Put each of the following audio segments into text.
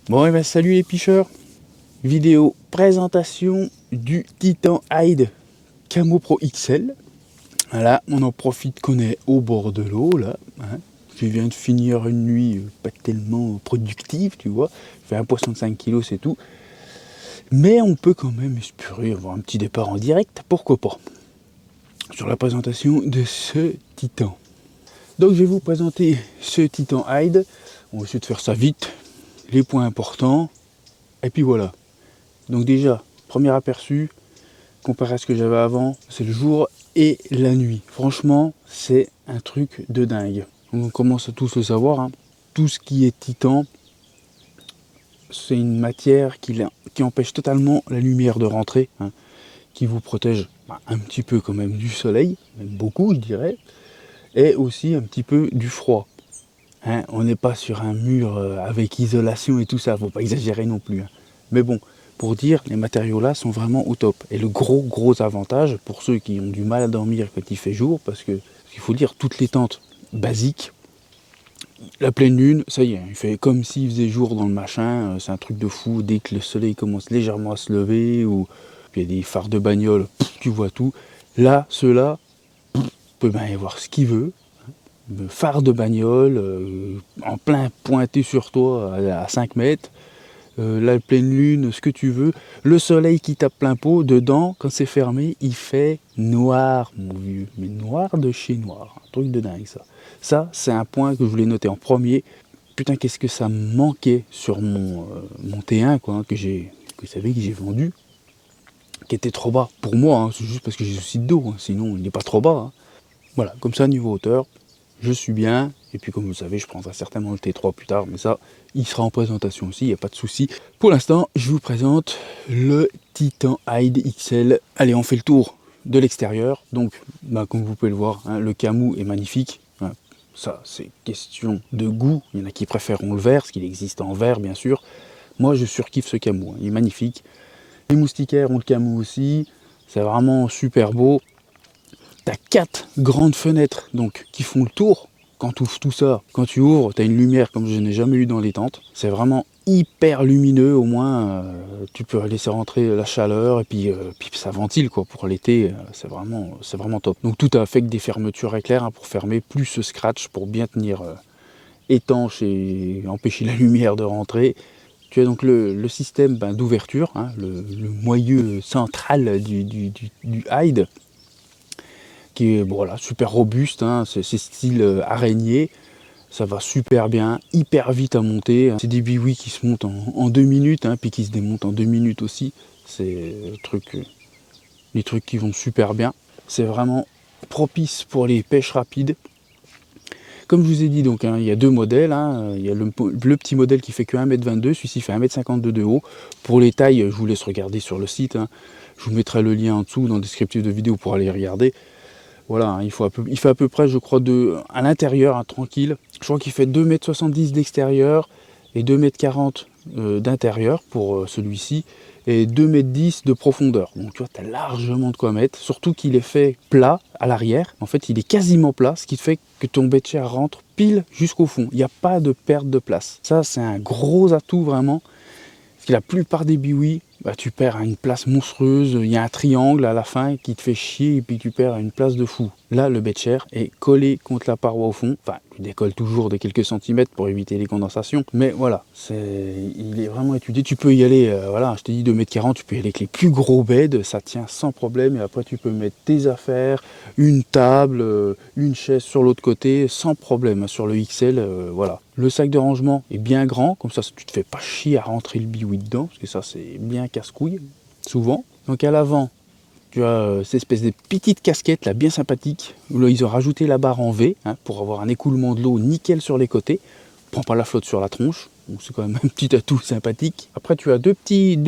Bon, et ben salut les picheurs. Vidéo présentation du Titan Hyde Camo Pro XL. Voilà, on en profite qu'on est au bord de l'eau là. Je viens de finir une nuit pas tellement productive, tu vois. Je fais un poisson de 5 kg, c'est tout. Mais on peut quand même espérer avoir un petit départ en direct, pourquoi pas. Sur la présentation de ce Titan. Donc je vais vous présenter ce Titan Hyde. On va essayer de faire ça vite. Les points importants. Et puis voilà. Donc déjà, premier aperçu, comparé à ce que j'avais avant, c'est le jour et la nuit. Franchement, c'est un truc de dingue. On commence à tous le savoir, hein. Tout ce qui est titan, c'est une matière qui empêche totalement la lumière de rentrer, hein, qui vous protège un petit peu quand même du soleil, même beaucoup je dirais, et aussi un petit peu du froid. Hein, on n'est pas sur un mur avec isolation et tout ça, faut pas exagérer non plus. Hein. Mais bon, pour dire, les matériaux là sont vraiment au top. Et le gros avantage pour ceux qui ont du mal à dormir quand il fait jour, parce qu'il faut dire, toutes les tentes basiques, la pleine lune, ça y est, il fait comme s'il faisait jour dans le machin, c'est un truc de fou. Dès que le soleil commence légèrement à se lever, ou il y a des phares de bagnole, tu vois tout. Là, ceux-là, peut bien y avoir ce qu'il veut. Phare de bagnole, en plein pointé sur toi à 5 mètres, la pleine lune, ce que tu veux, le soleil qui tape plein pot, dedans, quand c'est fermé, il fait noir, mon vieux, mais noir de chez noir, un truc de dingue ça. Ça, c'est un point que je voulais noter en premier. Putain, qu'est-ce que ça me manquait sur mon T1, quoi, hein, que vous savez que j'ai vendu, qui était trop bas. Pour moi, hein, c'est juste parce que j'ai souci de dos, hein, sinon il n'est pas trop bas. Hein. Voilà, comme ça, niveau hauteur, je suis bien, et puis comme vous le savez, je prendrai certainement le T3 plus tard, mais ça, il sera en présentation aussi, il n'y a pas de souci. Pour l'instant, je vous présente le Titan Hyde XL. Allez, on fait le tour de l'extérieur. Donc, comme vous pouvez le voir, hein, le camou est magnifique. Hein, ça, c'est question de goût. Il y en a qui préfèrent le vert, parce qu'il existe en vert, bien sûr. Moi, je surkiffe ce camou, hein, il est magnifique. Les moustiquaires ont le camou aussi, c'est vraiment super beau. Tu as 4 grandes fenêtres donc, qui font le tour. Quand tu ouvres tout ça, quand tu ouvres, tu as une lumière comme je n'ai jamais eu dans les tentes. C'est vraiment hyper lumineux, au moins tu peux laisser rentrer la chaleur et puis ça ventile quoi. Pour l'été, c'est vraiment top. Donc tout a fait que des fermetures éclairs hein, pour fermer, plus ce scratch pour bien tenir étanche et empêcher la lumière de rentrer. Tu as donc le système d'ouverture, hein, le moyeu central du Hyde, qui est voilà, super robuste, hein, c'est style araignée, ça va super bien, hyper vite à monter. Hein. C'est des biouis qui se montent en 2 minutes, hein, puis qui se démontent en 2 minutes aussi. C'est les trucs qui vont super bien. C'est vraiment propice pour les pêches rapides. Comme je vous ai dit, donc, hein, il y a 2 modèles. Hein. Il y a le petit modèle qui fait que 1m22, celui-ci fait 1m52 de haut. Pour les tailles, je vous laisse regarder sur le site. Hein. Je vous mettrai le lien en dessous dans le descriptif de vidéo pour aller regarder. Voilà, hein, il fait à peu près, je crois, à l'intérieur, hein, tranquille. Je crois qu'il fait 2,70 m d'extérieur et 2,40 m d'intérieur pour celui-ci. Et 2,10 m de profondeur. Donc tu vois, tu as largement de quoi mettre. Surtout qu'il est fait plat à l'arrière. En fait, il est quasiment plat, ce qui fait que ton bait de chair rentre pile jusqu'au fond. Il n'y a pas de perte de place. Ça, c'est un gros atout vraiment. Parce que la plupart des biouis, tu perds à une place monstrueuse, il y a un triangle à la fin qui te fait chier et puis tu perds à une place de fou. Là, le bait de chair est collé contre la paroi au fond. Enfin, tu décolles toujours de quelques centimètres pour éviter les condensations. Mais voilà, il est vraiment étudié. Tu peux y aller, voilà, je t'ai dit 2,40 m, tu peux y aller avec les plus gros beds, ça tient sans problème. Et après, tu peux mettre tes affaires, une table, une chaise sur l'autre côté, sans problème. Sur le XL, voilà. Le sac de rangement est bien grand, comme ça tu te fais pas chier à rentrer le biouis dedans, parce que ça c'est bien casse-couille, souvent. Donc à l'avant, tu as cette espèce de petite casquette là, bien sympathique, où là ils ont rajouté la barre en V, hein, pour avoir un écoulement de l'eau nickel sur les côtés. Prends pas la flotte sur la tronche, donc c'est quand même un petit atout sympathique. Après tu as deux petits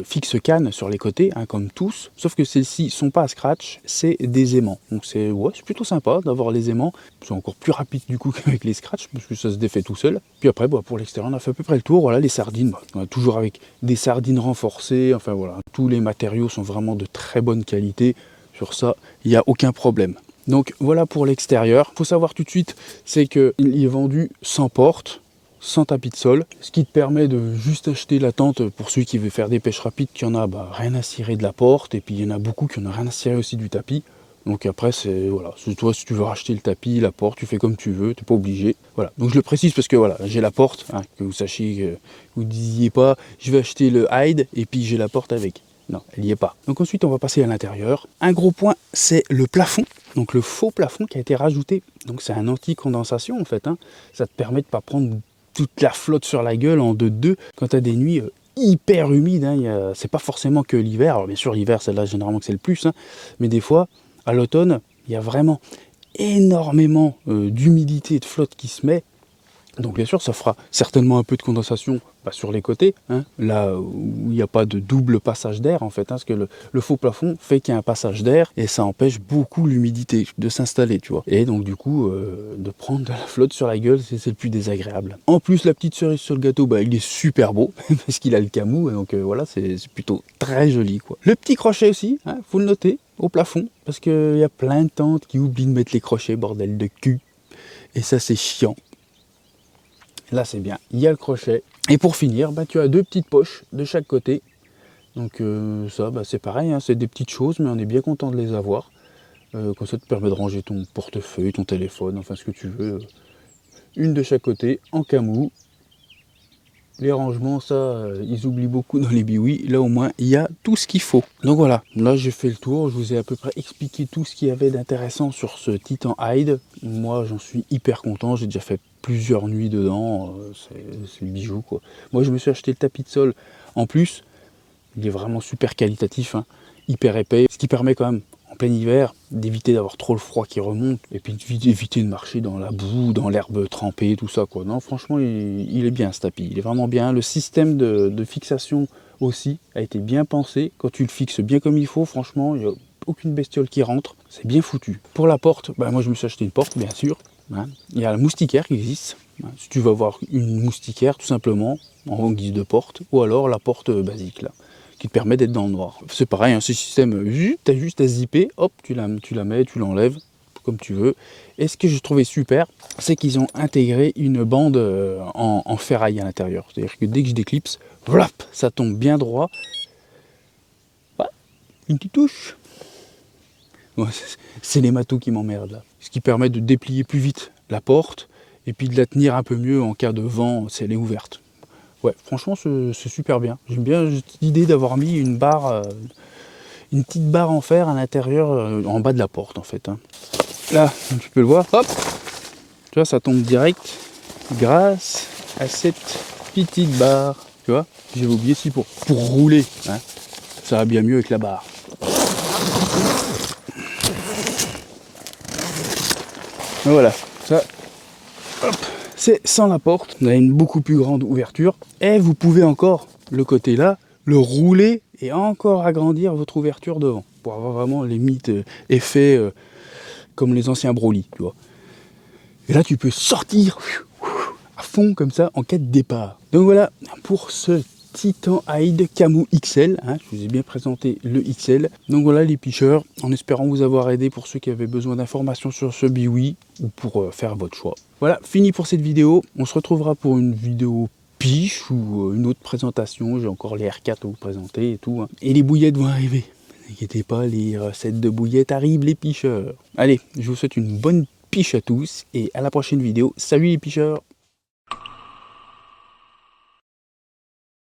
fixes cannes sur les côtés, hein, comme tous, sauf que celles-ci sont pas à scratch, c'est des aimants. Donc c'est plutôt sympa d'avoir les aimants, c'est encore plus rapide du coup qu'avec les scratchs, parce que ça se défait tout seul. Puis après pour l'extérieur on a fait à peu près le tour. Voilà, les sardines, toujours avec des sardines renforcées, enfin voilà, tous les matériaux sont vraiment de très bonne qualité, sur ça il n'y a aucun problème. Donc voilà pour l'extérieur. Il faut savoir tout de suite, c'est qu'il est vendu sans porte, sans tapis de sol, ce qui te permet de juste acheter la tente pour celui qui veut faire des pêches rapides, qui en a rien à cirer de la porte, et puis il y en a beaucoup qui en ont rien à cirer aussi du tapis. Donc après, c'est voilà, toi si tu veux racheter le tapis, la porte, tu fais comme tu veux, tu n'es pas obligé. Voilà. Donc je le précise parce que voilà, j'ai la porte, hein, que vous sachiez que vous ne disiez pas, je vais acheter le Hyde et puis j'ai la porte avec. Non, elle n'y est pas. Donc ensuite, on va passer à l'intérieur. Un gros point, c'est le plafond. Donc le faux plafond qui a été rajouté. Donc c'est un anti-condensation en fait. Hein. Ça te permet de ne pas prendre toute la flotte sur la gueule en 2-2 quand tu as des nuits hyper humides. Hein. C'est pas forcément que l'hiver. Alors bien sûr, l'hiver, c'est là généralement que c'est le plus. Hein. Mais des fois, à l'automne, il y a vraiment énormément d'humidité et de flotte qui se met. Donc bien sûr, ça fera certainement un peu de condensation sur les côtés, hein, là où il n'y a pas de double passage d'air en fait, hein, parce que le faux plafond fait qu'il y a un passage d'air et ça empêche beaucoup l'humidité de s'installer, tu vois. Et donc du coup, de prendre de la flotte sur la gueule, c'est le plus désagréable. En plus, la petite cerise sur le gâteau, il est super beau, parce qu'il a le camou, donc voilà, c'est plutôt très joli, quoi. Le petit crochet aussi, hein, faut le noter, au plafond, parce qu'il y a plein de tentes qui oublient de mettre les crochets, bordel de cul, et ça c'est chiant. Là c'est bien, il y a le crochet. Et pour finir, tu as deux petites poches de chaque côté. Donc ça c'est pareil, hein, c'est des petites choses, mais on est bien content de les avoir. Comme ça te permet de ranger ton portefeuille, ton téléphone, enfin ce que tu veux. Une de chaque côté, en camou. Les rangements, ça, ils oublient beaucoup dans les biouis. Là au moins, il y a tout ce qu'il faut. Donc voilà, là j'ai fait le tour. Je vous ai à peu près expliqué tout ce qu'il y avait d'intéressant sur ce Titan Hyde. Moi j'en suis hyper content, j'ai déjà fait plusieurs nuits dedans, c'est le bijou quoi. Moi je me suis acheté le tapis de sol en plus, il est vraiment super qualitatif, hein, hyper épais, ce qui permet quand même en plein hiver d'éviter d'avoir trop le froid qui remonte et puis d'éviter de marcher dans la boue, dans l'herbe trempée, tout ça quoi. Non franchement il est bien ce tapis, il est vraiment bien. Le système de fixation aussi a été bien pensé, quand tu le fixes bien comme il faut, franchement il n'y a aucune bestiole qui rentre, c'est bien foutu. Pour la porte, moi je me suis acheté une porte bien sûr. Hein. Il y a la moustiquaire qui existe. Hein. Si tu veux avoir une moustiquaire, tout simplement, en guise de porte, ou alors la porte basique, là, qui te permet d'être dans le noir. C'est pareil, hein, ce système, tu as juste à zipper, hop, tu la mets, tu l'enlèves, comme tu veux. Et ce que j'ai trouvé super, c'est qu'ils ont intégré une bande en ferraille à l'intérieur. C'est-à-dire que dès que je déclipse, voilà, ça tombe bien droit. Ouais, une petite touche. Ouais, c'est les matous qui m'emmerdent là. Ce qui permet de déplier plus vite la porte et puis de la tenir un peu mieux en cas de vent si elle est ouverte. Ouais, franchement c'est super bien. J'aime bien l'idée d'avoir mis une barre, une petite barre en fer à l'intérieur, en bas de la porte en fait. Hein. Là, comme tu peux le voir, hop, tu vois, ça tombe direct grâce à cette petite barre. Tu vois, j'avais oublié si pour rouler, hein, ça va bien mieux avec la barre. Voilà, ça, c'est sans la porte, on a une beaucoup plus grande ouverture, et vous pouvez encore, le côté là, le rouler et encore agrandir votre ouverture devant, pour avoir vraiment limite effet comme les anciens Broly, tu vois. Et là tu peux sortir à fond comme ça en cas de départ. Donc voilà, pour ce Titan Hyde Camou XL, hein, je vous ai bien présenté le XL. Donc voilà les pêcheurs, en espérant vous avoir aidé pour ceux qui avaient besoin d'informations sur ce biwi ou pour faire votre choix. Voilà, fini pour cette vidéo. On se retrouvera pour une vidéo piche ou une autre présentation. J'ai encore les R4 à vous présenter et tout. Hein. Et les bouillettes vont arriver. N'inquiétez pas, les recettes de bouillettes arrivent les pêcheurs. Allez, je vous souhaite une bonne piche à tous et à la prochaine vidéo. Salut les pêcheurs!